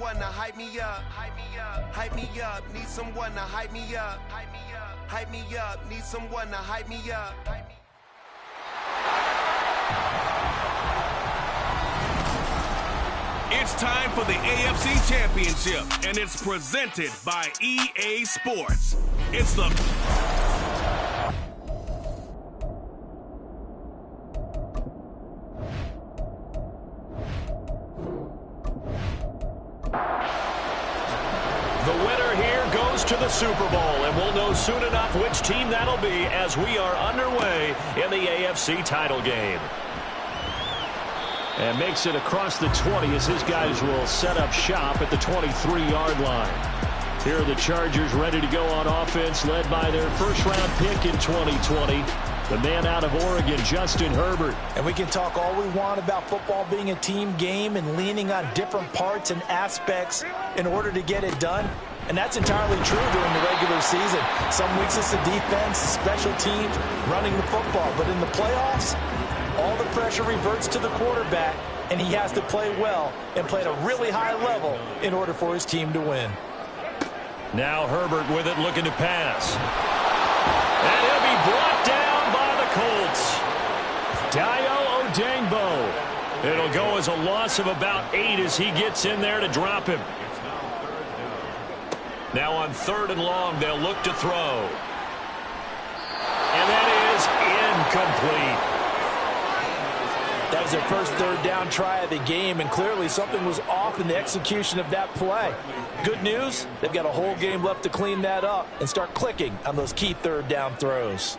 someone to hype me up. Hype me up. Hype me up. Need someone to hype me up. Hype me up. Hype me up. Need someone to hype me up. Hype me. It's time for the AFC Championship, and it's presented by EA Sports. It's the... The winner here goes to the Super Bowl, and we'll know soon enough which team that'll be as we are underway in the AFC title game. And makes it across the 20 as his guys will set up shop at the 23-yard line. Here are the Chargers ready to go on offense, led by their first-round pick in 2020, the man out of Oregon, Justin Herbert. And we can talk all we want about football being a team game and leaning on different parts and aspects in order to get it done. And that's entirely true during the regular season. Some weeks it's the defense, special teams, running the football. But in the playoffs, all the pressure reverts to the quarterback, and he has to play well and play at a really high level in order for his team to win. Now Herbert with it, looking to pass. And he'll be brought down by the Colts. Dayo Odeyingbo. It'll go as a loss of about 8 as he gets in there to drop him. Now on 3rd and long, they'll look to throw. And that is incomplete. That was their first 3rd down try of the game, and clearly something was off in the execution of that play. Good news, they've got a whole game left to clean that up and start clicking on those key 3rd down throws.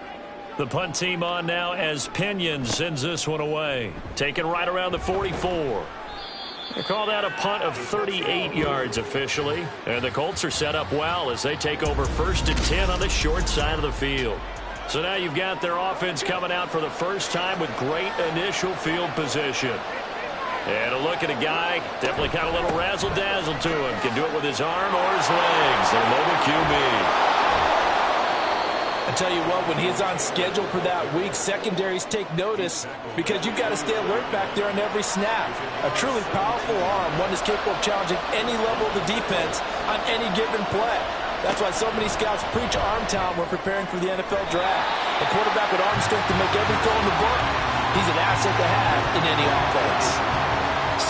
The punt team on now as Pinion sends this one away. Taken right around the 44. They call that a punt of 38 yards officially. And the Colts are set up well as they take over 1st and 10 on the short side of the field. So now you've got their offense coming out for the first time with great initial field position. And a look at a guy, definitely got a little razzle-dazzle to him. Can do it with his arm or his legs. Their mobile QB. I tell you what, when he's on schedule for that week, secondaries take notice because you've got to stay alert back there on every snap. A truly powerful arm, one is capable of challenging any level of the defense on any given play. That's why so many scouts preach arm talent when preparing for the NFL draft. A quarterback with arm strength to make every throw in the book, he's an asset to have in any offense.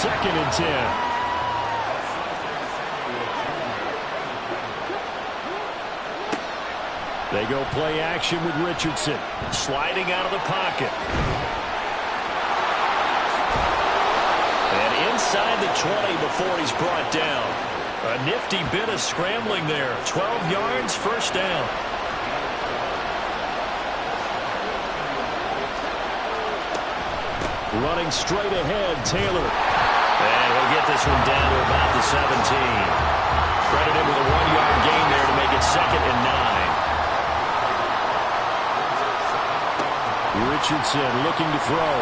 2nd and 10. They go play action with Richardson. Sliding out of the pocket. And inside the 20 before he's brought down. A nifty bit of scrambling there. 12 yards, 1st down. Running straight ahead, Taylor. And he'll get this one down to about the 17. Credited with a 1-yard gain there to make it 2nd and 9. Richardson looking to throw.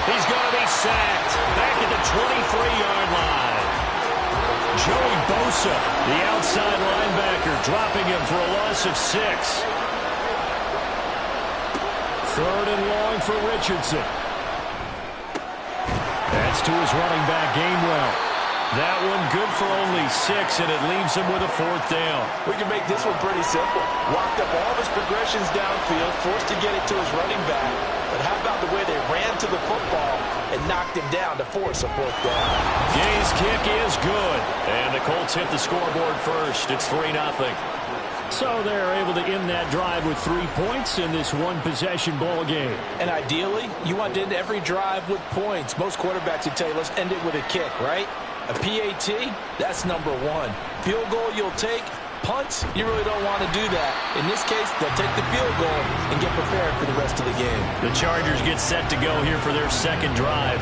He's going to be sacked back at the 23-yard line. Joey Bosa, the outside linebacker, dropping him for a loss of 6. 3rd and long for Richardson. That's to his running back, Gainwell. That one good for only 6, and it leaves him with a 4th down. We can make this one pretty simple. Locked up all of his progressions downfield, forced to get it to his running back. But how about the way they ran to the football and knocked him down to force a 4th down? Gay's kick is good, and the Colts hit the scoreboard first. It's 3-0. So they're able to end that drive with 3 points in this one-possession ball game. And ideally, you want to end every drive with points. Most quarterbacks would tell you, let's end it with a kick, right? A PAT, that's number 1. Field goal you'll take. Punts, you really don't want to do that. In this case, they'll take the field goal and get prepared for the rest of the game. The Chargers get set to go here for their 2nd drive.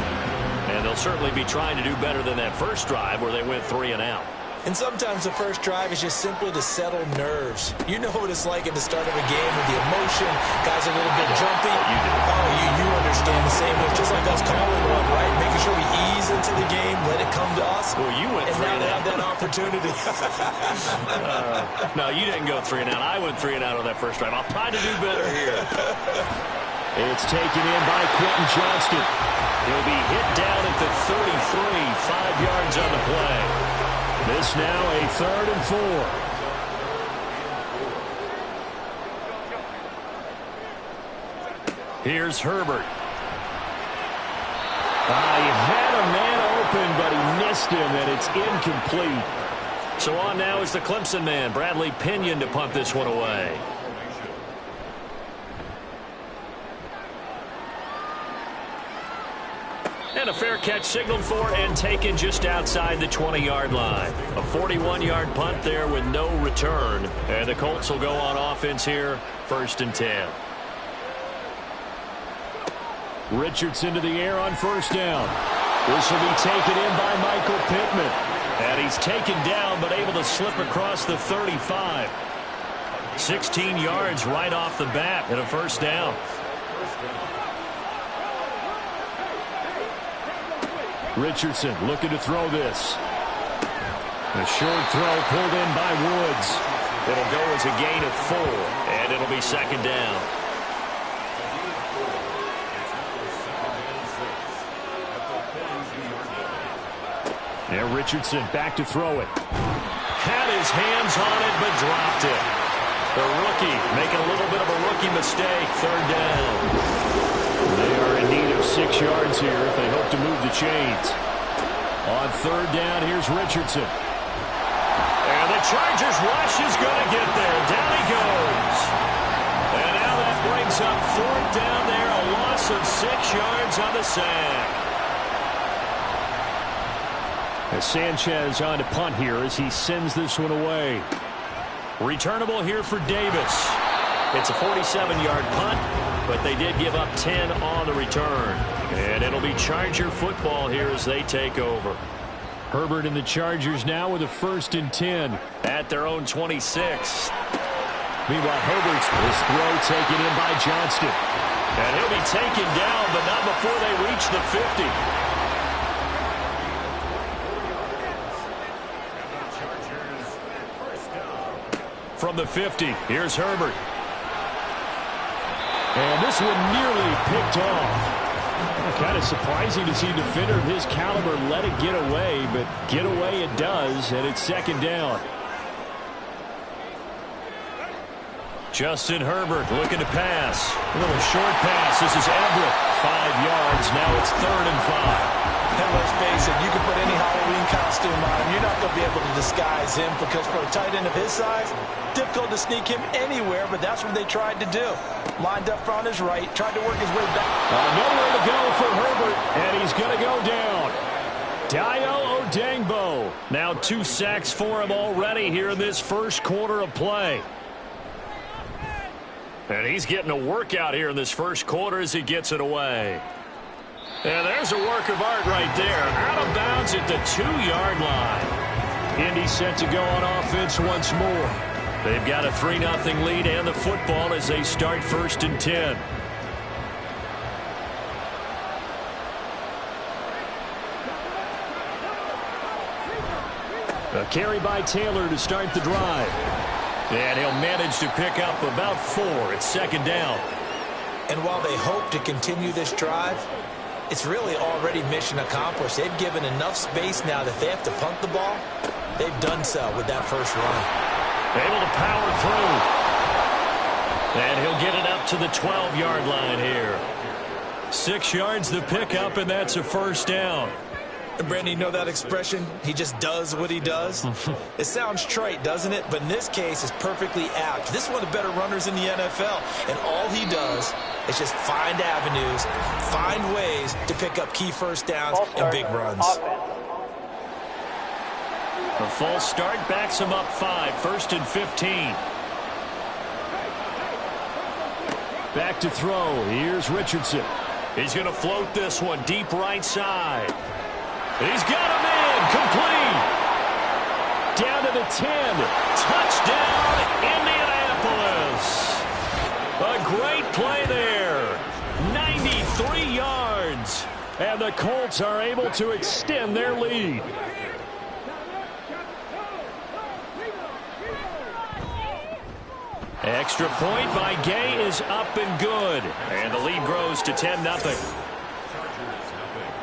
And they'll certainly be trying to do better than that first drive where they went 3 and out. And sometimes the first drive is just simply to settle nerves. You know what it's like at the start of a game with the emotion. Guys are a little bit jumpy. You do. Oh, you understand the same way. It's just like us calling one, right? Making sure we ease into the game, let it come to us. Well, you went 3 and out. And now they have that opportunity. No, you didn't go 3 and out. I went 3 and out on that first drive. I'll try to do better here. It's taken in by Quentin Johnston. He'll be hit down at the 33, 5 yards on the play. This now a 3rd and 4. Here's Herbert. He had a man open, but he missed him, and it's incomplete. So on now is the Clemson man, Bradley Pinion, to punt this one away. And a fair catch signaled for and taken just outside the 20-yard line. A 41-yard punt there with no return. And the Colts will go on offense here, 1st and 10. Richardson to the air on 1st down. This will be taken in by Michael Pittman. And he's taken down but able to slip across the 35. 16 yards right off the bat and a 1st down. Richardson looking to throw this. A short throw pulled in by Woods. It'll go as a gain of 4, and it'll be 2nd down. And Richardson back to throw it. Had his hands on it, but dropped it. The rookie making a little bit of a rookie mistake. 3rd down. They are in need of 6 yards here if they hope to move the chains. On 3rd down, here's Richardson. And the Chargers rush is going to get there. Down he goes. And now that brings up 4th down there. A loss of 6 yards on the sack. As Sanchez on to punt here as he sends this one away. Returnable here for Davis. It's a 47-yard punt, but they did give up 10 on the return. And it'll be Charger football here as they take over. Herbert and the Chargers now with a 1st and 10 at their own 26. Meanwhile, Herbert's this throw taken in by Johnston. And he'll be taken down, but not before they reach the 50. From the 50, here's Herbert. And this one nearly picked off. Kind of surprising to see a defender of his caliber let it get away, but get away it does, and it's 2nd down. Justin Herbert looking to pass. A little short pass. This is Everett. 5 yards. Now it's 3rd and 5. And let's face it, you can put any Halloween costume on him. You're not going to be able to disguise him because for a tight end of his size, difficult to sneak him anywhere, but that's what they tried to do. Lined up on his right, tried to work his way back. Nowhere to go for Herbert, and he's going to go down. Dayo Odangbo. Now 2 sacks for him already here in this 1st quarter of play. And he's getting a workout here in this 1st quarter as he gets it away. And there's a work of art right there. Out of bounds at the 2-yard line. Indy set to go on offense once more. They've got a 3-0 lead and the football as they start 1st and 10. A carry by Taylor to start the drive. And he'll manage to pick up about 4. It's 2nd down. And while they hope to continue this drive, it's really already mission accomplished. They've given enough space now that they have to punt the ball. They've done so with that 1st run. Able to power through. And he'll get it up to the 12-yard line here. 6 yards the pickup, and that's a 1st down. And Brandon, you know that expression? He just does what he does. It sounds trite, doesn't it? But in this case, it's perfectly apt. This is one of the better runners in the NFL. And all he does is just find avenues, find ways to pick up key 1st downs and big runs. A false start backs him up 5. 1st and 15. Back to throw. Here's Richardson. He's going to float this one deep right side. He's got him in. Complete. Down to the 10. Touchdown, Indianapolis. A great play there. 93 yards. And the Colts are able to extend their lead. Extra point by Gay is up and good. And the lead grows to 10-0.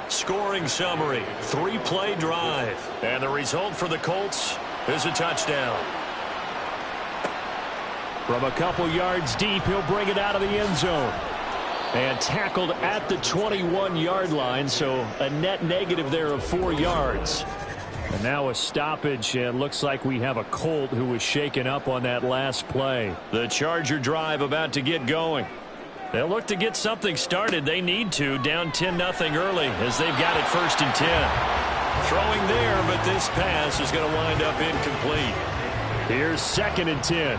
Scoring summary, 3-play drive. And the result for the Colts is a touchdown. From a couple yards deep, he'll bring it out of the end zone. And tackled at the 21-yard line, so a net negative there of 4 yards. And now a stoppage, and looks like we have a Colt who was shaken up on that last play. The Charger drive about to get going. They'll look to get something started. They need to, down 10-0 early as they've got it 1st and 10. Throwing there, but this pass is going to wind up incomplete. Here's 2nd and 10.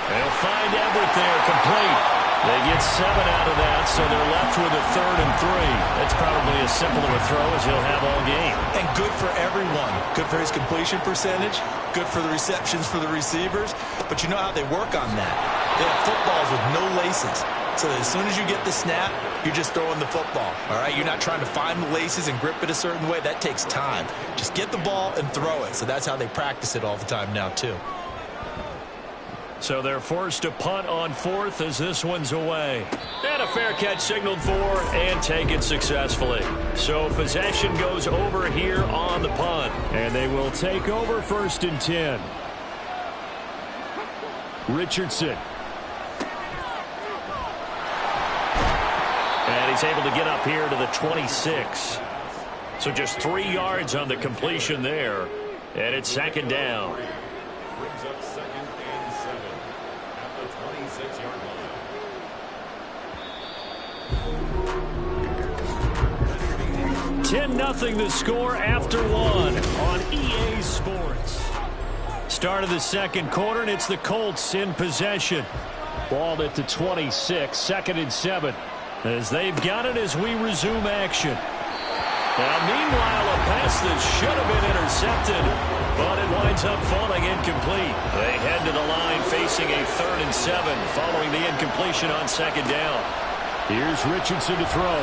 They'll find Everett there, complete. They get 7 out of that, so they're left with a 3rd and 3. That's probably as simple of a throw as he'll have all game. And good for everyone. Good for his completion percentage. Good for the receptions for the receivers. But you know how they work on that. They have footballs with no laces. So that as soon as you get the snap, you're just throwing the football. All right? You're not trying to find the laces and grip it a certain way. That takes time. Just get the ball and throw it. So that's how they practice it all the time now, too. So they're forced to punt on 4th as this one's away. And a fair catch signaled for and taken successfully. So possession goes over here on the punt. And they will take over 1st and 10. Richardson. And he's able to get up here to the 26. So just 3 yards on the completion there. And it's 2nd down. Brings up 2nd and 7 at the 26-yard line. 10-0 the score after 1 on EA Sports. Start of the 2nd quarter, and it's the Colts in possession. Ball at the 26, 2nd and 7. As they've got it as we resume action. Now, meanwhile, a pass that should have been intercepted, but it winds up falling incomplete. They head to the line facing a 3rd and 7 following the incompletion on 2nd down. Here's Richardson to throw.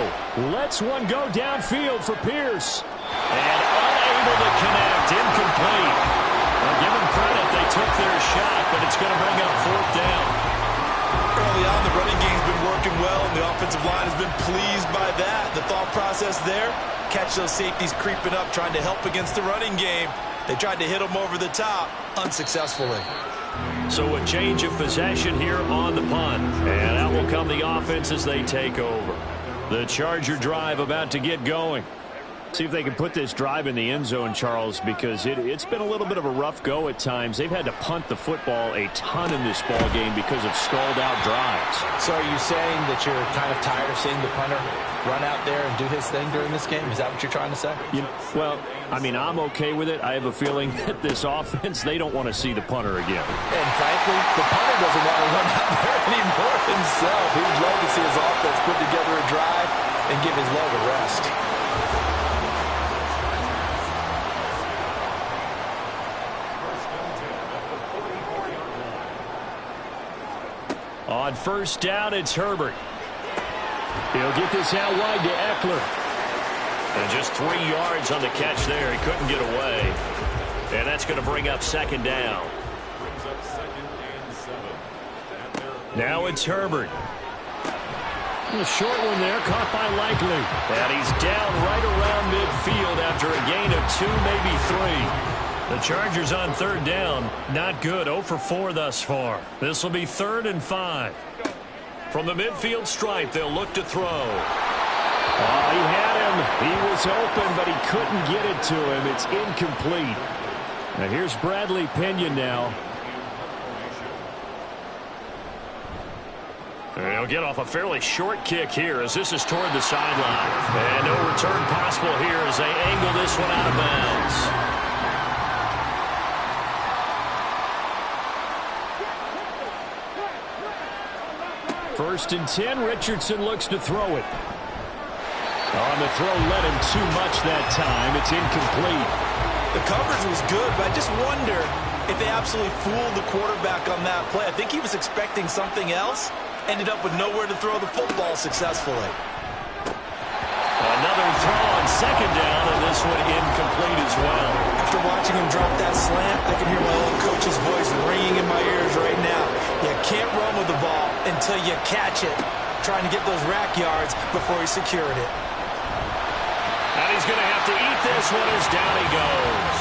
Lets one go downfield for Pierce. And unable to connect, incomplete. Well, give them credit, they took their shot, but it's going to bring up 4th down. Early on, the running game's been working well, and the offensive line has been pleased by that. The thought process there, catch those safeties creeping up, trying to help against the running game. They tried to hit them over the top, unsuccessfully. So a change of possession here on the punt. And out will come the offense as they take over. The Charger drive about to get going. See if they can put this drive in the end zone, Charles, because it's been a little bit of a rough go at times. They've had to punt the football a ton in this ball game because of stalled-out drives. So are you saying that you're kind of tired of seeing the punter run out there and do his thing during this game? Is that what you're trying to say? Well, I mean, I'm okay with it. I have a feeling that this offense, they don't want to see the punter again. And frankly, the punter doesn't want to run out there anymore himself. He would love to see his offense put together a drive and give his leg a rest. On 1st down, it's Herbert. He'll get this out wide to Eckler. And just 3 yards on the catch there. He couldn't get away. And that's going to bring up 2nd down. Brings up 2nd and 7. Now it's Herbert. A short one there, caught by Likely. And he's down right around midfield after a gain of 2, maybe 3. The Chargers on 3rd down. Not good. 0 for 4 thus far. This will be 3rd and 5. From the midfield stripe, they'll look to throw. Oh, he had him. He was open, but he couldn't get it to him. It's incomplete. Now here's Bradley Pinion now. They'll get off a fairly short kick here as this is toward the sideline. And no return possible here as they angle this one out of bounds. 1st and 10, Richardson looks to throw it. On the throw, led him too much that time. It's incomplete. The coverage was good, but I just wonder if they absolutely fooled the quarterback on that play. I think he was expecting something else. Ended up with nowhere to throw the football successfully. Another throw on 2nd down, and this one incomplete as well. After watching him drop that slant, I can hear my old coach's voice ringing in my ears right now. You can't run with the ball until you catch it. Trying to get those rack yards before he secured it. And he's going to have to eat this one as down he goes.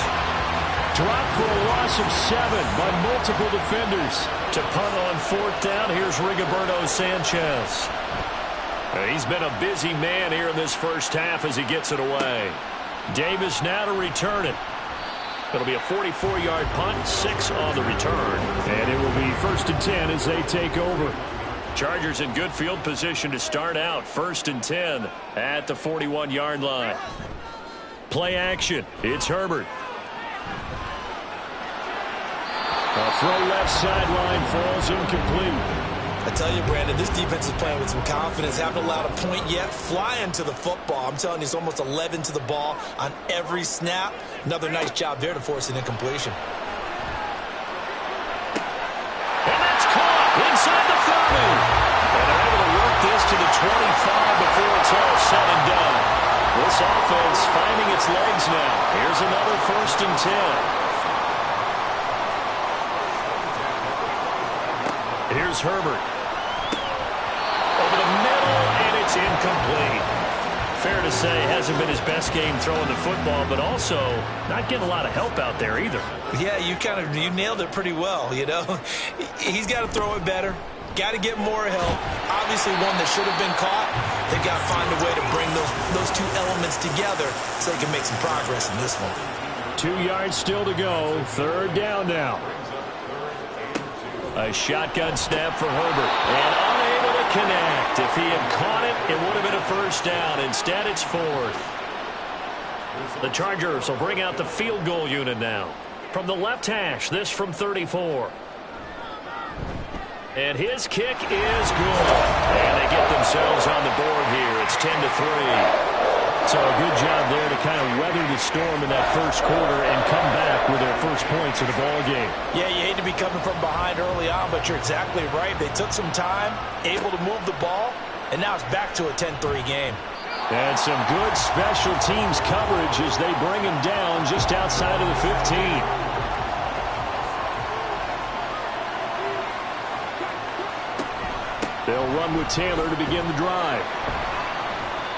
Dropped for a loss of 7 by multiple defenders. To punt on 4th down, here's Rigoberto Sanchez. He's been a busy man here in this first half as he gets it away. Davis now to return it. It'll be a 44-yard punt, 6 on the return. And it will be 1st and 10 as they take over. Chargers in good field position to start out. 1st and 10 at the 41-yard line. Play action. It's Herbert. A throw left sideline falls incomplete. I tell you, Brandon, this defense is playing with some confidence. Haven't allowed a point yet. Flying to the football. I'm telling you, it's almost 11 to the ball on every snap. Another nice job there to force an incompletion. And that's caught inside the 30. And they're able to work this to the 25 before it's all said and done. This offense finding its legs now. Here's another 1st and 10. Here's Herbert. Over the middle, and it's incomplete. Fair to say, hasn't been his best game throwing the football, but also not getting a lot of help out there either. Yeah, you nailed it pretty well, you know. He's got to throw it better. Got to get more help. Obviously one that should have been caught. They've got to find a way to bring those two elements together so they can make some progress in this one. 2 yards still to go. 3rd down now. A shotgun snap for Herbert. And unable to connect. If he had caught it, it would have been a 1st down. Instead, it's 4th. The Chargers will bring out the field goal unit now. From the left hash, this from 34. And his kick is good. And they get themselves on the board here. It's 10-3. So a good job there to kind of weather the storm in that first quarter and come back with their first points of the ball game. Yeah, you hate to be coming from behind early on, but you're exactly right. They took some time, able to move the ball, and now it's back to a 10-3 game. And some good special teams coverage as they bring him down just outside of the 15. They'll run with Taylor to begin the drive.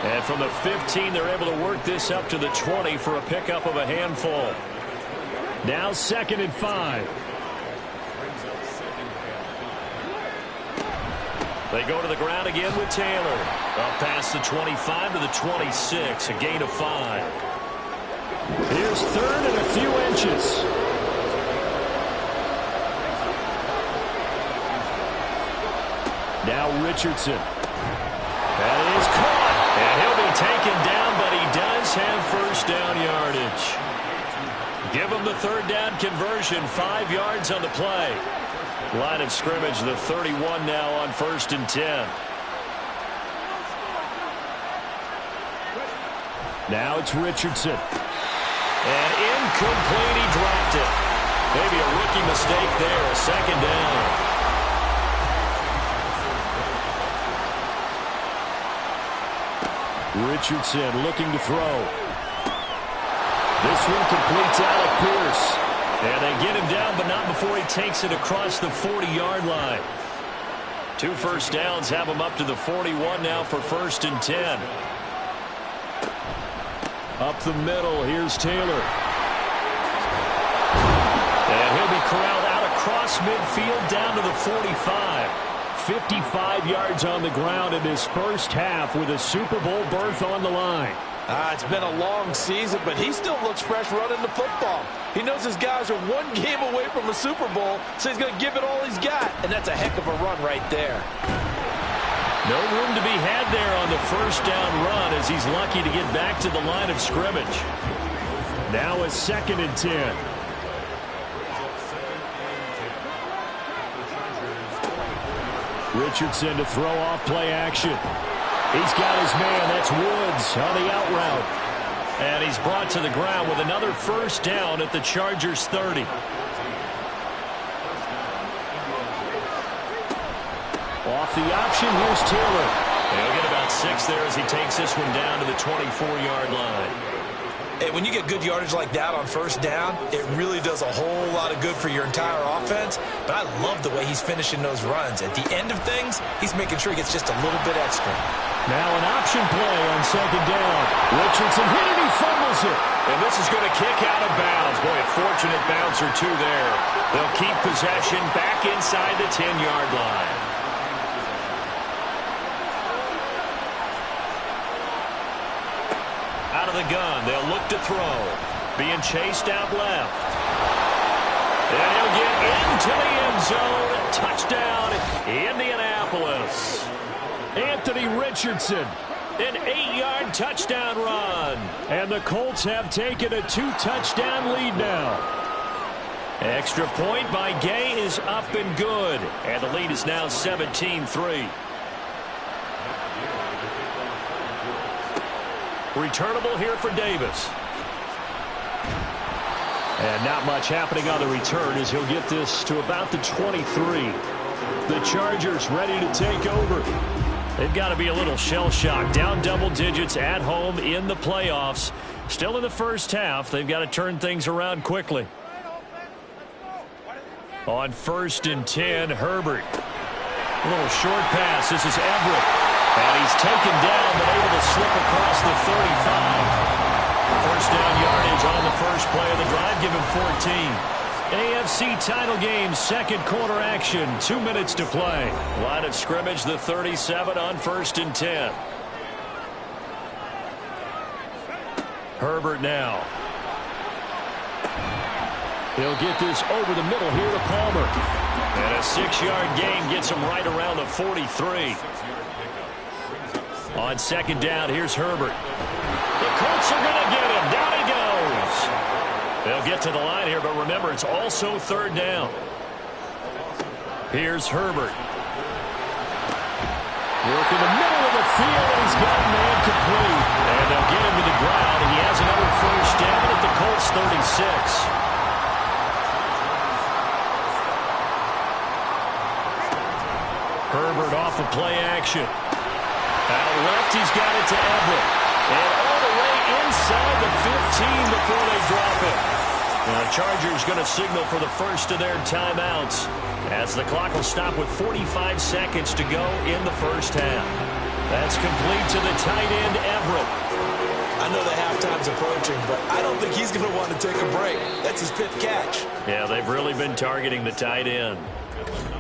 And from the 15, they're able to work this up to the 20 for a pickup of a handful. Now 2nd and 5. They go to the ground again with Taylor. Up past the 25 to the 26, a gain of 5. Here's 3rd and a few inches. Now Richardson. That is caught. And he'll be taken down, but he does have 1st down yardage. Give him the 3rd down conversion, 5 yards on the play. Line of scrimmage, the 31 now on 1st and 10. Now it's Richardson. And incomplete, he dropped it. Maybe a rookie mistake there, a 2nd down. Richardson looking to throw. This one completes Alec Pierce. And they get him down, but not before he takes it across the 40-yard line. 2 first downs have him up to the 41 now for 1st and 10. Up the middle, here's Taylor. And he'll be corralled out across midfield down to the 45. 55 yards on the ground in his first half with a Super Bowl berth on the line. It's been a long season, but he still looks fresh running the football. He knows his guys are 1 game away from a Super Bowl, so he's going to give it all he's got. And that's a heck of a run right there. No room to be had there on the 1st down run as he's lucky to get back to the line of scrimmage. Now a 2nd and 10. Richardson to throw off play action. He's got his man. That's Woods on the out route. And he's brought to the ground with another 1st down at the Chargers' 30. Off the option, here's Taylor. He'll get about 6 there as he takes this one down to the 24-yard line. And when you get good yardage like that on first down, it really does a whole lot of good for your entire offense. But I love the way he's finishing those runs. At the end of things, he's making sure he gets just a little bit extra. Now an option play on second down. Richardson hit it, he fumbles it. And this is going to kick out of bounds. Boy, a fortunate bounce or two there. They'll keep possession back inside the 10-yard line. Out of the gun, they'll look to throw. Being chased out left. And he'll get into the end zone. Touchdown, Indianapolis. Anthony Richardson, an 8-yard touchdown run. And the Colts have taken a 2-touchdown lead now. Extra point by Gay is up and good. And the lead is now 17-3. Returnable here for Davis. And not much happening on the return as he'll get this to about the 23. The Chargers ready to take over. They've got to be a little shell-shocked. Down double digits at home in the playoffs. Still in the first half. They've got to turn things around quickly. On 1st and 10, Herbert. A little short pass. This is Everett. And he's taken down, but able to slip across the 35. First down yardage on the first play of the drive. Give him 14. AFC title game, second quarter action. 2 minutes to play. Line of scrimmage, the 37 on 1st and 10. Herbert now. He'll get this over the middle here to Palmer. And a 6-yard gain gets him right around the 43. On second down, here's Herbert. The Colts are going to get him. Down he goes. They'll get to the line here, but remember, it's also third down. Here's Herbert. Work in the middle of the field, and he's got a man complete. And they'll get him to the ground. He has another first down at the Colts 36. Herbert off the play action. Out left, he's got it to Everett. And all the way inside the 15 before they drop it. Now, the Chargers going to signal for the first of their timeouts as the clock will stop with 45 seconds to go in the first half. That's complete to the tight end, Everett. I know the halftime's approaching, but I don't think he's going to want to take a break. That's his 5th catch. Yeah, they've really been targeting the tight end.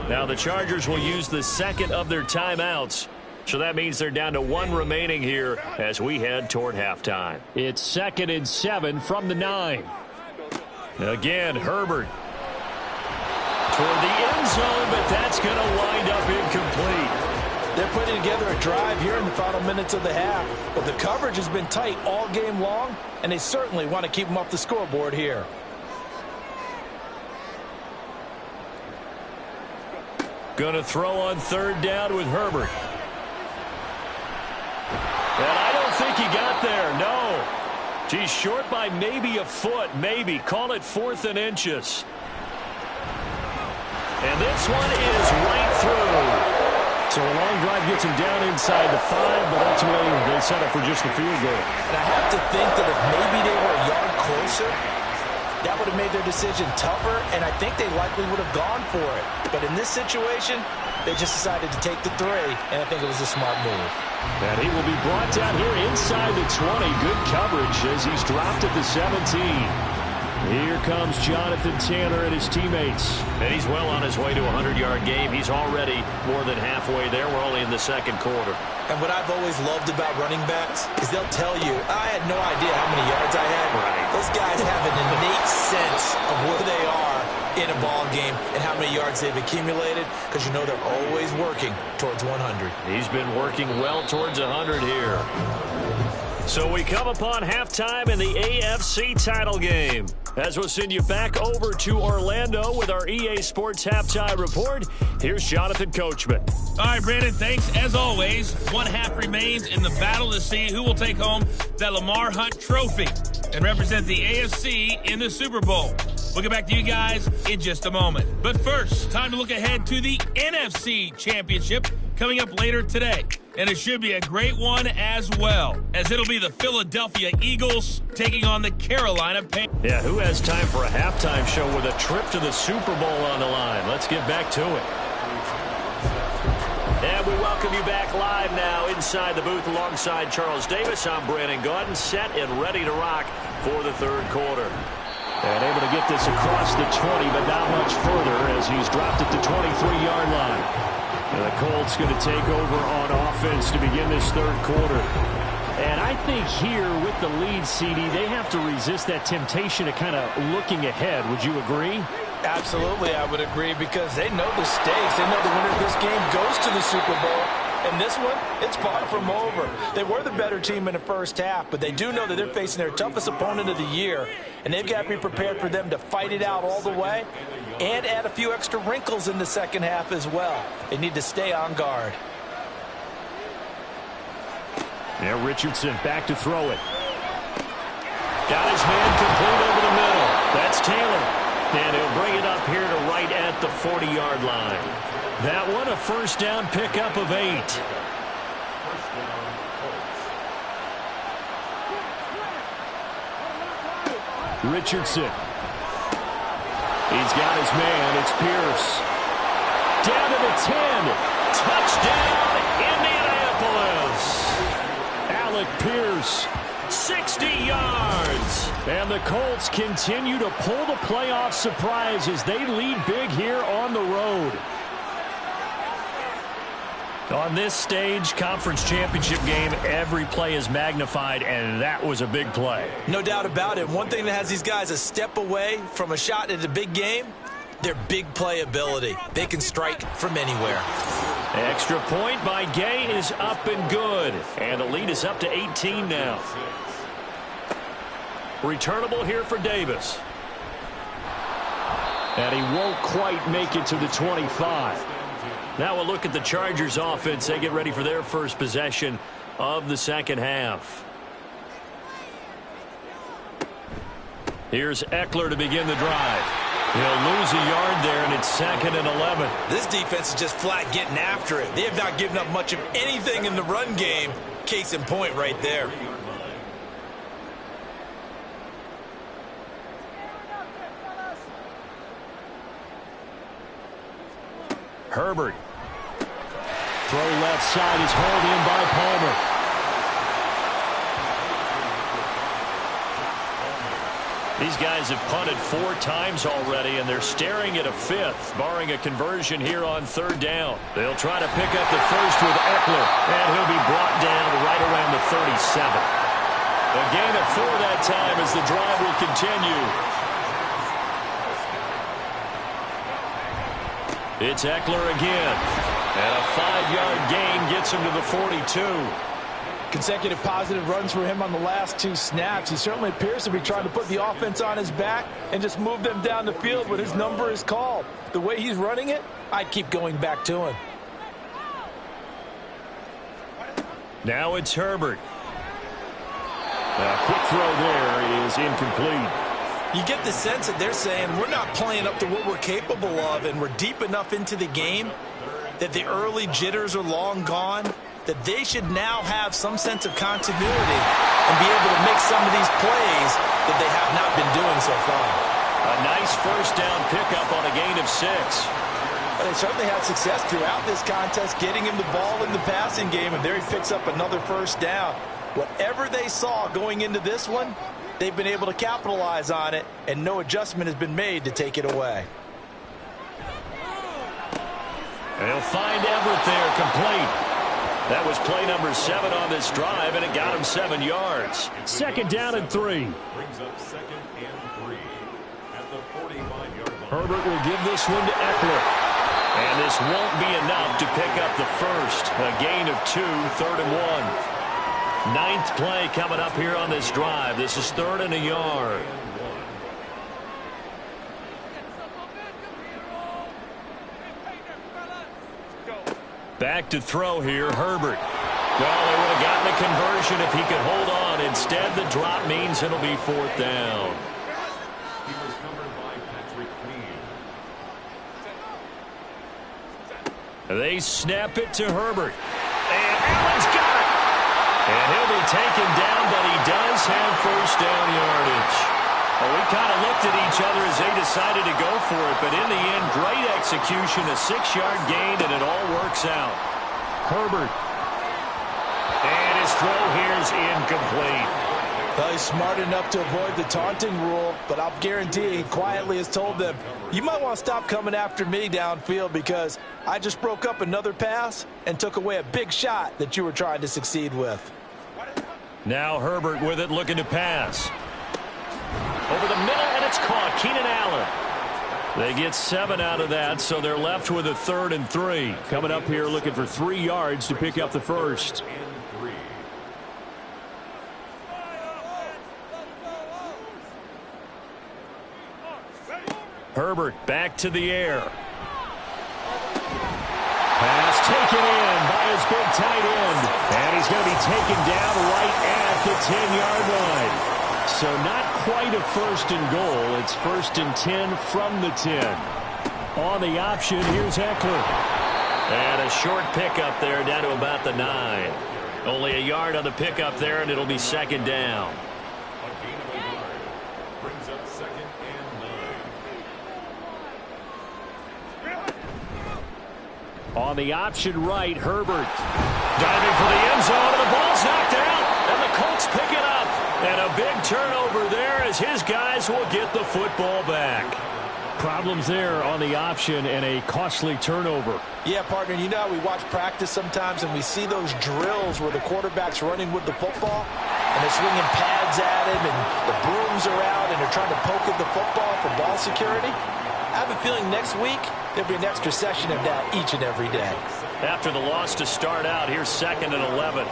Now, the Chargers will use the second of their timeouts. So that means they're down to 1 remaining here as we head toward halftime. It's 2nd and 7 from the 9. Again, Herbert. Toward the end zone, but that's going to wind up incomplete. They're putting together a drive here in the final minutes of the half. But the coverage has been tight all game long, and they certainly want to keep them off the scoreboard here. Going to throw on third down with Herbert. And I don't think he got there, no. He's short by maybe a foot, maybe. Call it 4th and inches. And this one is right through. So a long drive gets him down inside the 5, but ultimately they set up for just the field goal. And I have to think that if maybe they were a yard closer, that would have made their decision tougher, and I think they likely would have gone for it. But in this situation, they just decided to take the 3, and I think it was a smart move. And he will be brought down here inside the 20. Good coverage as he's dropped at the 17. Here comes Jonathan Taylor and his teammates. And he's well on his way to a 100-yard game. He's already more than halfway there. We're only in the second quarter. And what I've always loved about running backs is they'll tell you, I had no idea how many yards I had. Right. Those guys have an innate sense of where they are in a ball game and how many yards they've accumulated, because you know they're always working towards 100. He's been working well towards 100 here. So we come upon halftime in the AFC title game. As we'll send you back over to Orlando with our EA Sports Halftime Report, here's Jonathan Coachman. All right, Brandon, thanks. As always, 1 half remains in the battle to see who will take home that Lamar Hunt trophy and represent the AFC in the Super Bowl. We'll get back to you guys in just a moment. But first, time to look ahead to the NFC Championship coming up later today. and it should be a great one as well, as it'll be the Philadelphia Eagles taking on the Carolina Panthers. Yeah, who has time for a halftime show with a trip to the Super Bowl on the line? Let's get back to it. And we welcome you back live now inside the booth alongside Charles Davis. I'm Brandon Gaudin, set and ready to rock for the third quarter. And able to get this across the 20, but not much further as he's dropped at the 23-yard line. And the Colts going to take over on offense to begin this third quarter. And I think here with the lead, CD, they have to resist that temptation of kind of looking ahead. Would you agree? Absolutely, I would agree, because they know the stakes. They know the winner of this game goes to the Super Bowl. And this one, it's far from over. They were the better team in the first half, but they do know that they're facing their toughest opponent of the year, and they've got to be prepared for them to fight it out all the way and add a few extra wrinkles in the second half as well. They need to stay on guard. Yeah, Richardson back to throw it. Got his man complete over the middle. That's Taylor. And he'll bring it up here to right at the 40-yard line. That one a first down pickup of 8. Richardson. He's got his man. It's Pierce. Down to the 10. Touchdown, Indianapolis. Alec Pierce. 60 yards. And the Colts continue to pull the playoff surprise as they lead big here on the road. On this stage, conference championship game, every play is magnified, and that was a big play. No doubt about it. One thing that has these guys a step away from a shot at a big game, their big play ability. They can strike from anywhere. Extra point by Gay is up and good. And the lead is up to 18 now. Returnable here for Davis. And he won't quite make it to the 25. Now we'll look at the Chargers offense. They get ready for their first possession of the second half. Here's Eckler to begin the drive. He'll lose a yard there, and it's 2nd and 11. This defense is just flat getting after it. They have not given up much of anything in the run game. Case in point right there. Herbert. Throw left side is hauled in by Palmer. These guys have punted 4 times already, and they're staring at a 5th, barring a conversion here on 3rd down. They'll try to pick up the first with Eckler, and he'll be brought down right around the 37. A gain of 4 that time as the drive will continue. It's Eckler again, and a 5-yard gain gets him to the 42. Consecutive positive runs for him on the last 2 snaps. He certainly appears to be trying to put the offense on his back and just move them down the field when his number is called. The way he's running it, I'd keep going back to him. Now it's Herbert. A quick throw there is incomplete. You get the sense that they're saying we're not playing up to what we're capable of, and we're deep enough into the game that the early jitters are long gone, that they should now have some sense of continuity and be able to make some of these plays that they have not been doing so far. A nice first down pickup on a gain of 6. Well, they certainly had success throughout this contest getting him the ball in the passing game, and there he picks up another first down. Whatever they saw going into this one, they've been able to capitalize on it, and no adjustment has been made to take it away. They'll find Everett there, complete. That was play number 7 on this drive, and it got him 7 yards. 2nd down and 3. Brings up 2nd and 3 at the 45-yard line. Herbert will give this one to Eckler. And this won't be enough to pick up the first. A gain of 2, 3rd and 1. 9th play coming up here on this drive. This is 3rd and a yard. Back to throw here, Herbert. Well, they would have gotten a conversion if he could hold on. Instead, the drop means it'll be 4th down. He was covered by Patrick Queen. They snap it to Herbert. And Allen's got it. And he'll be taken down, but he does have first down yardage. Well, we kind of looked at each other as they decided to go for it, but in the end, great execution, a 6-yard gain, and it all works out. Herbert. And his throw here is incomplete. Well, he's smart enough to avoid the taunting rule, but I'll guarantee he quietly has told them, you might want to stop coming after me downfield because I just broke up another pass and took away a big shot that you were trying to succeed with. Now Herbert with it, looking to pass. Over the middle, and it's caught. Keenan Allen. They get 7 out of that, so they're left with a 3rd and 3. Coming up here looking for 3 yards to pick up the first. Herbert back to the air. Pass taken in by his big tight end. And he's going to be taken down right at the 10-yard line. So not quite a 1st and goal. It's 1st and 10 from the 10. On the option, here's Eckler. And a short pickup there down to about the 9. Only a yard on the pickup there, and it'll be 2nd down. Brings up 2nd and 9. On the option right, Herbert. Diving for the end zone, and the ball's knocked out. And the Colts pick it up. And a big turnover there as his guys will get the football back. Problems there on the option and a costly turnover. Yeah, partner, you know how we watch practice sometimes and we see those drills where the quarterback's running with the football and they're swinging pads at him and the brooms are out and they're trying to poke at the football for ball security. I have a feeling next week there'll be an extra session of that each and every day. After the loss to start out, here's 2nd and 11.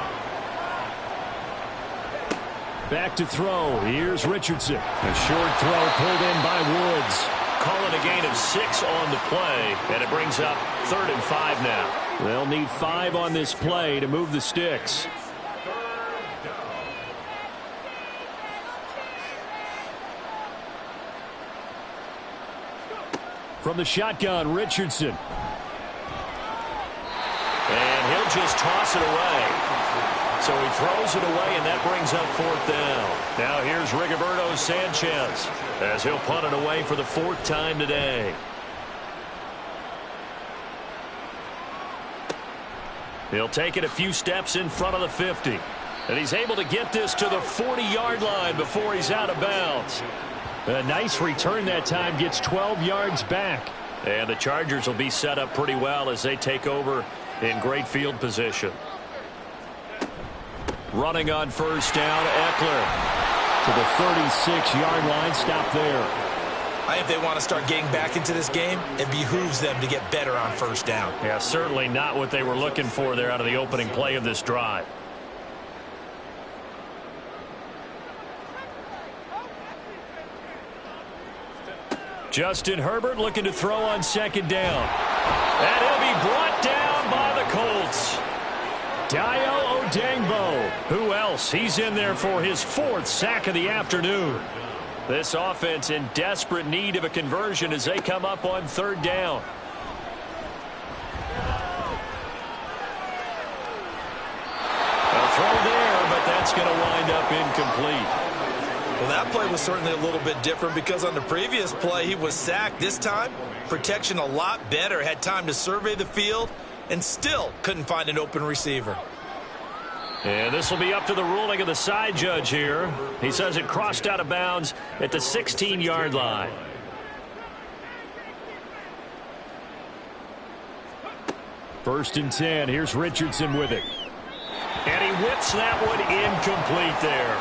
Back to throw. Here's Richardson. A short throw pulled in by Woods. Calling a gain of 6 on the play, and it brings up 3rd and 5 now. They'll need 5 on this play to move the sticks. From the shotgun, Richardson. And he'll just toss it away. So he throws it away, and that brings up 4th down. Now here's Rigoberto Sanchez as he'll punt it away for the 4th time today. He'll take it a few steps in front of the 50. And he's able to get this to the 40-yard line before he's out of bounds. A nice return that time, gets 12 yards back. And the Chargers will be set up pretty well as they take over in great field position. Running on 1st down, Eckler to the 36-yard line. Stop there. I think if they want to start getting back into this game, it behooves them to get better on 1st down. Yeah, certainly not what they were looking for there out of the opening play of this drive. Justin Herbert looking to throw on 2nd down. And he'll be brought down by the Colts. Dayo Odeyingbo. Who else? He's in there for his 4th sack of the afternoon. This offense in desperate need of a conversion as they come up on 3rd down. A throw there, but that's going to wind up incomplete. Well, that play was certainly a little bit different because on the previous play he was sacked. This time, protection a lot better. Had time to survey the field and still couldn't find an open receiver. And this will be up to the ruling of the side judge here. He says it crossed out of bounds at the 16-yard line. First and 10. Here's Richardson with it. And he whips that one incomplete there.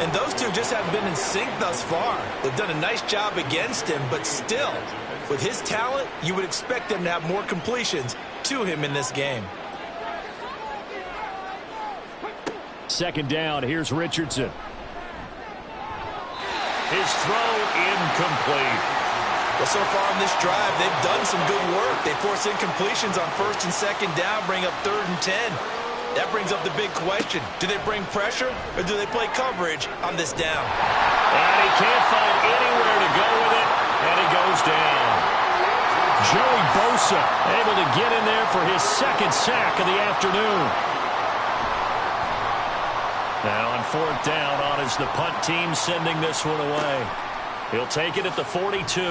And those two just haven't been in sync thus far. They've done a nice job against him, but still, with his talent, you would expect them to have more completions to him in this game. 2nd down. Here's Richardson. His throw incomplete. Well, so far on this drive, they've done some good work. They force incompletions on 1st and 2nd down, bring up 3rd and 10. That brings up the big question. Do they bring pressure or do they play coverage on this down? And he can't find anywhere to go with it, and he goes down. Joey Bosa able to get in there for his 2nd sack of the afternoon. Now on 4th down, on is the punt team sending this one away. He'll take it at the 42.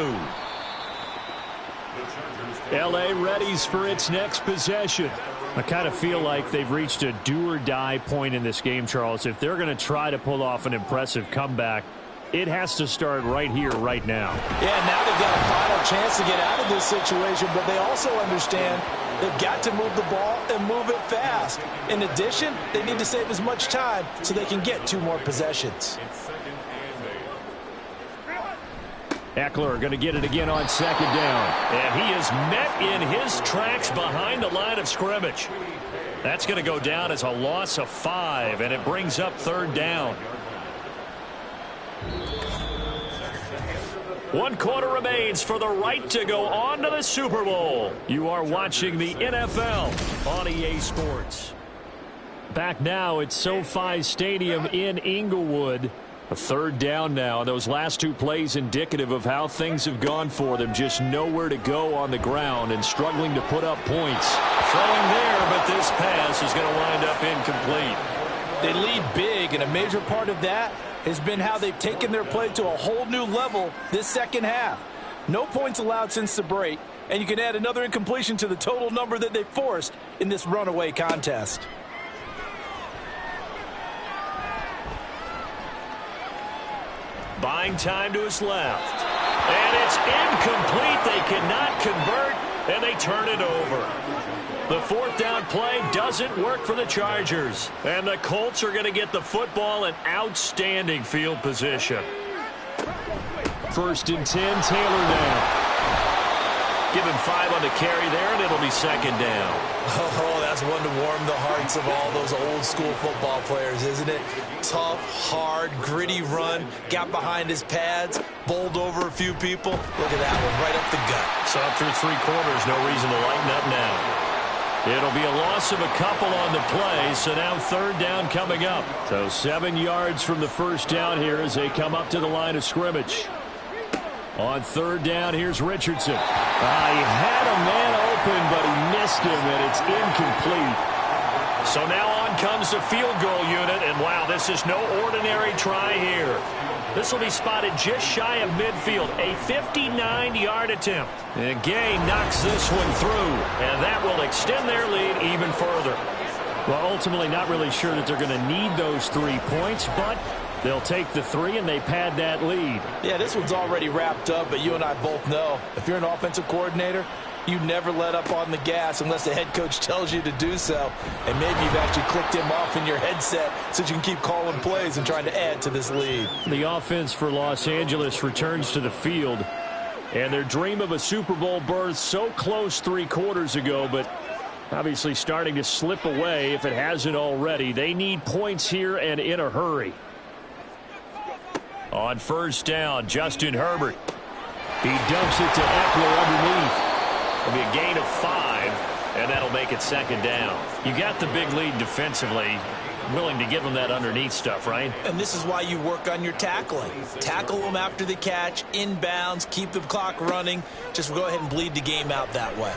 L.A. readies for its next possession. I kind of feel like they've reached a do-or-die point in this game, Charles. If they're going to try to pull off an impressive comeback, it has to start right here, right now. Yeah, now they've got a final chance to get out of this situation, but they also understand they've got to move the ball and move it fast. In addition, they need to save as much time so they can get 2 more possessions. Eckler going to get it again on 2nd down. And he is met in his tracks behind the line of scrimmage. That's going to go down as a loss of 5, and it brings up 3rd down. 1 quarter remains for the right to go on to the Super Bowl. You are watching the NFL on EA Sports. Back now at SoFi Stadium in Inglewood. A 3rd down now. Those last 2 plays indicative of how things have gone for them. Just nowhere to go on the ground and struggling to put up points. Throwing there, but this pass is going to wind up incomplete. They lead big, and a major part of that has been how they've taken their play to a whole new level this second half. No points allowed since the break, and you can add another incompletion to the total number that they forced in this runaway contest. Buying time to his left. And it's incomplete. They cannot convert, and they turn it over. The 4th down play doesn't work for the Chargers. And the Colts are going to get the football in outstanding field position. 1st and 10, Taylor now. Give him 5 on the carry there, and it'll be 2nd down. Oh, that's one to warm the hearts of all those old school football players, isn't it? Tough, hard, gritty run, got behind his pads, bowled over a few people. Look at that one, right up the gut. So up through 3 quarters, no reason to lighten up now. It'll be a loss of a couple on the play, so now 3rd down coming up. So 7 yards from the 1st down here as they come up to the line of scrimmage. On 3rd down, here's Richardson. He had a man open, but he missed him, and it's incomplete. So now on comes the field goal unit, and wow, this is no ordinary try here. This will be spotted just shy of midfield, a 59-yard attempt. And Gay knocks this one through, and that will extend their lead even further. Well, ultimately not really sure that they're going to need those 3 points, but they'll take the 3 and they pad that lead. Yeah, this one's already wrapped up, but you and I both know if you're an offensive coordinator, you never let up on the gas unless the head coach tells you to do so. And maybe you've actually clicked him off in your headset so you can keep calling plays and trying to add to this lead. The offense for Los Angeles returns to the field. And their dream of a Super Bowl berth so close 3 quarters ago, but obviously starting to slip away if it hasn't already. They need points here and in a hurry. On 1st down, Justin Herbert. He dumps it to Eckler underneath. It'll be a gain of 5, and that'll make it 2nd down. You got the big lead defensively. Willing to give them that underneath stuff, right? And this is why you work on your tackling. Tackle them after the catch, inbounds, keep the clock running. Just go ahead and bleed the game out that way.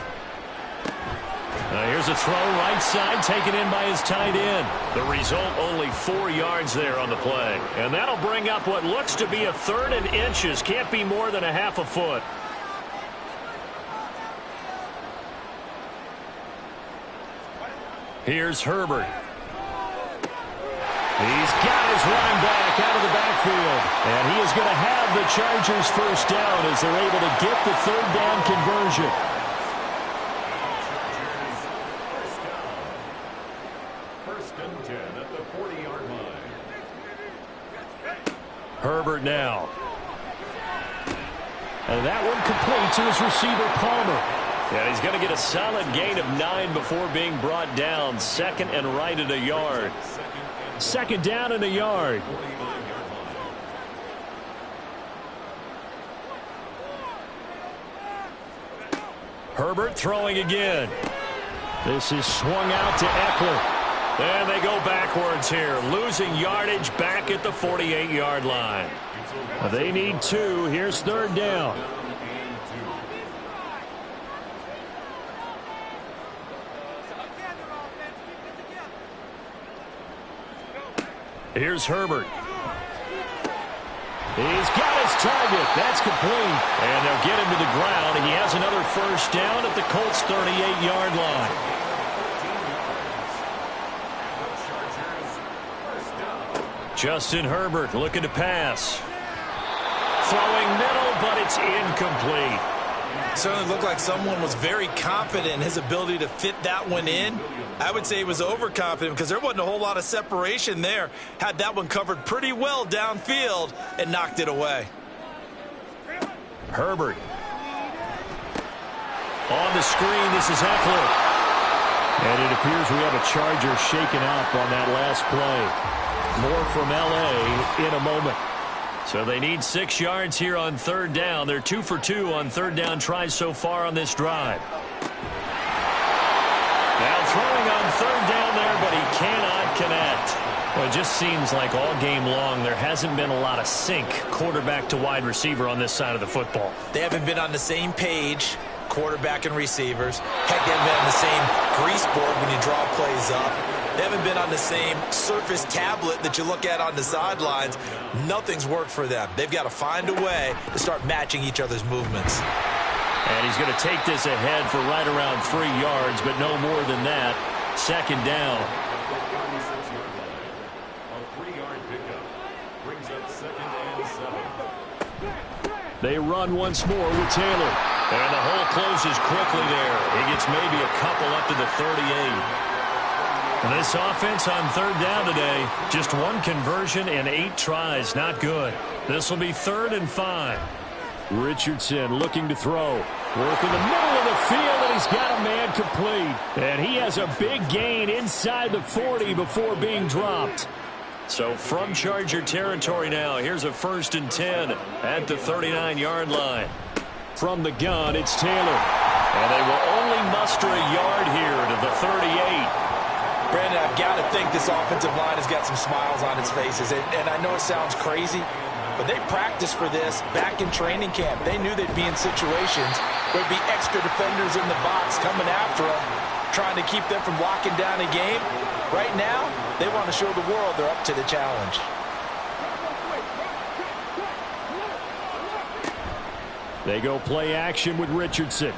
Here's a throw right side taken in by his tight end. The result, only 4 yards there on the play. And that'll bring up what looks to be a 3rd and inches. Can't be more than a half a foot. Here's Herbert. He's got his running back out of the backfield. And he is going to have the Chargers 1st down as they're able to get the 3rd down conversion. Herbert now. And that one complete to his receiver, Palmer. Yeah, he's going to get a solid gain of 9 before being brought down. 2nd and right at a yard. 2nd down and a yard. Herbert throwing again. This is swung out to Eckler. And they go backwards here, losing yardage back at the 48-yard line. They need 2. Here's 3rd down. Here's Herbert. He's got his target. That's complete. And they'll get him to the ground. And he has another first down at the Colts' 38-yard line. Justin Herbert looking to pass. Throwing middle, but it's incomplete. Certainly looked like someone was very confident in his ability to fit that one in. I would say he was overconfident because there wasn't a whole lot of separation there. Had that one covered pretty well downfield and knocked it away. Herbert. On the screen, this is Eckler. And it appears we have a Charger shaken up on that last play. More from L.A. in a moment. So they need 6 yards here on third down. They're 2 for 2 on third down tries so far on this drive. Now throwing on third down there, but he cannot connect. Well, it just seems like all game long there hasn't been a lot of sync quarterback to wide receiver on this side of the football. They haven't been on the same page, quarterback and receivers. Heck, they haven't been on the same grease board when you draw plays up. They haven't been on the same surface tablet that you look at on the sidelines. Nothing's worked for them. They've got to find a way to start matching each other's movements. And he's going to take this ahead for right around 3 yards, but no more than that. Second down. They run once more with Taylor. And the hole closes quickly there. He gets maybe a couple up to the 38. This offense on third down today, just 1 conversion and 8 tries. Not good. This will be 3rd and 5. Richardson looking to throw. Work in the middle of the field, and he's got a man complete. And he has a big gain inside the 40 before being dropped. So from Charger territory now, here's a 1st and 10 at the 39-yard line. From the gun, it's Taylor. And they will only muster a yard here to the 38. Brandon, I've got to think this offensive line has got some smiles on its faces. And I know it sounds crazy, but they practiced for this back in training camp. They knew they'd be in situations where there'd be extra defenders in the box coming after them, trying to keep them from locking down a game. Right now, they want to show the world they're up to the challenge. They go play action with Richardson.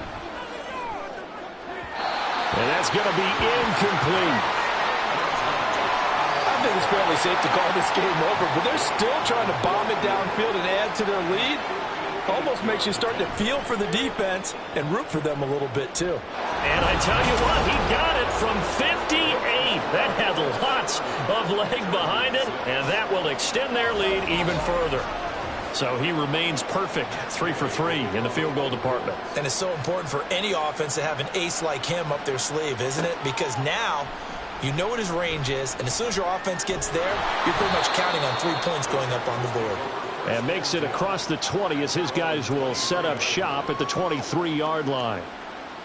And that's going to be incomplete. I think it's fairly safe to call this game over, but they're still trying to bomb it downfield and add to their lead. Almost makes you start to feel for the defense and root for them a little bit, too. And I tell you what, he got it from 58. That had lots of leg behind it, and that will extend their lead even further. So he remains perfect, 3 for 3 in the field goal department. And it's so important for any offense to have an ace like him up their sleeve, isn't it? Because now you know what his range is, and as soon as your offense gets there, you're pretty much counting on 3 points going up on the board. And makes it across the 20 as his guys will set up shop at the 23-yard line.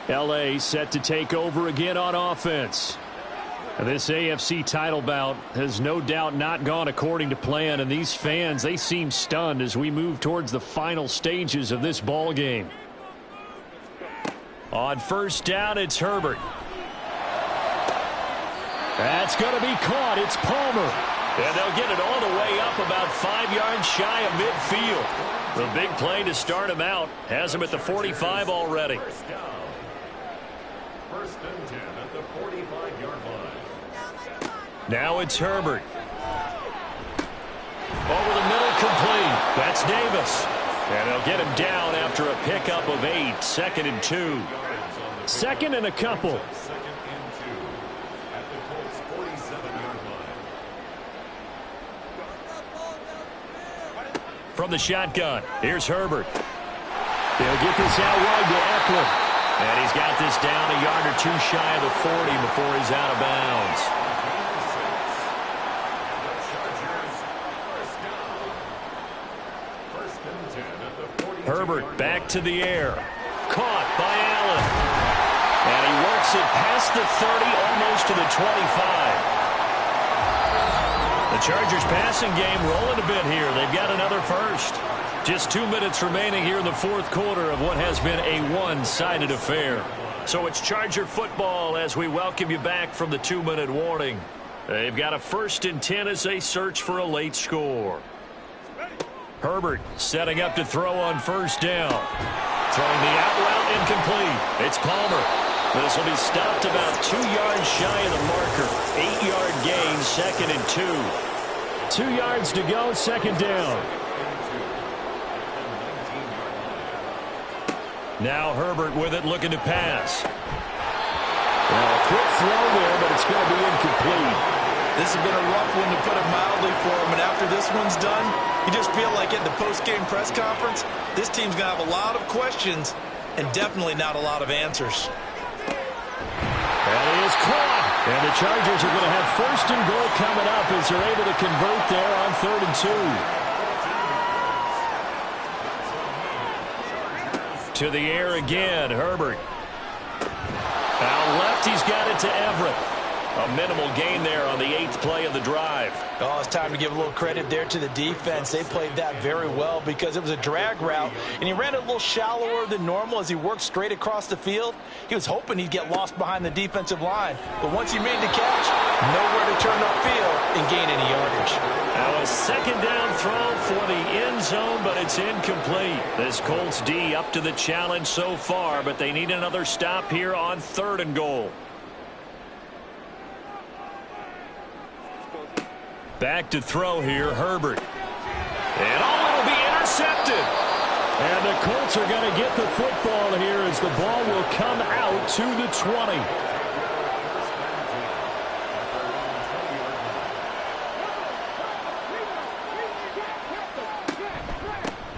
L.A. set to take over again on offense. And this AFC title bout has no doubt not gone according to plan, and these fans, they seem stunned as we move towards the final stages of this ball game. On first down, it's Herbert. That's going to be caught. It's Palmer. And they'll get it all the way up about 5 yards shy of midfield. The big play to start him out has him at the 45 already. First and 10 at the 45-yard line. Now it's Herbert. Over the middle, complete. That's Davis. And they'll get him down after a pickup of 8. 2nd and 2. 2nd and a couple. Second and 2 at the Colts' 47-yard line. From the shotgun, here's Herbert. They'll get this out wide to Eckler. And he's got this down a yard or 2 shy of the 40 before he's out of bounds. Herbert back to the air. Caught by Allen. And he works it past the 30, almost to the 25. The Chargers passing game rolling a bit here. They've got another first. Just 2 minutes remaining here in the 4th quarter of what has been a one-sided affair. So it's Charger football as we welcome you back from the 2-minute warning. They've got a 1st and 10 as they search for a late score. Herbert setting up to throw on 1st down. Throwing the out route incomplete. It's Palmer. This will be stopped about 2 yards shy of the marker. 8-yard gain, 2nd and 2. 2 yards to go, 2nd down. Now Herbert with it, looking to pass. Well, a quick throw there, but it's going to be incomplete. This has been a rough one, to put it mildly, for him. And after this one's done, you just feel like at the post-game press conference, this team's going to have a lot of questions and definitely not a lot of answers. That is caught. And the Chargers are going to have 1st and goal coming up as they're able to convert there on 3rd and 2. To the air again, Herbert. Out left, he's got it to Everett. A minimal gain there on the 8th play of the drive. Oh, it's time to give a little credit there to the defense. They played that very well because it was a drag route, and he ran it a little shallower than normal as he worked straight across the field. He was hoping he'd get lost behind the defensive line, but once he made the catch, nowhere to turn upfield and gain any yardage. Now a 2nd down throw for the end zone, but it's incomplete. This Colts D up to the challenge so far, but they need another stop here on 3rd and goal. Back to throw here, Herbert. And it'll be intercepted. And the Colts are going to get the football here as the ball will come out to the 20.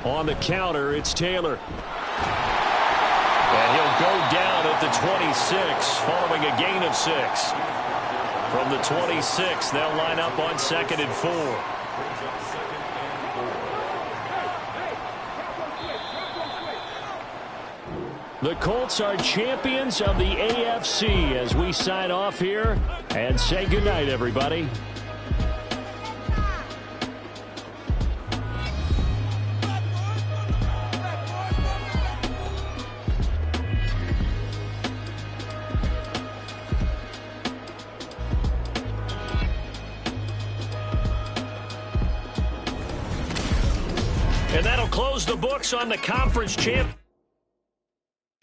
On the counter, it's Taylor. And he'll go down at the 26 following a gain of 6. From the 26, they'll line up on 2nd and 4. The Colts are champions of the AFC as we sign off here and say goodnight, everybody. And that'll close the books on the conference champ.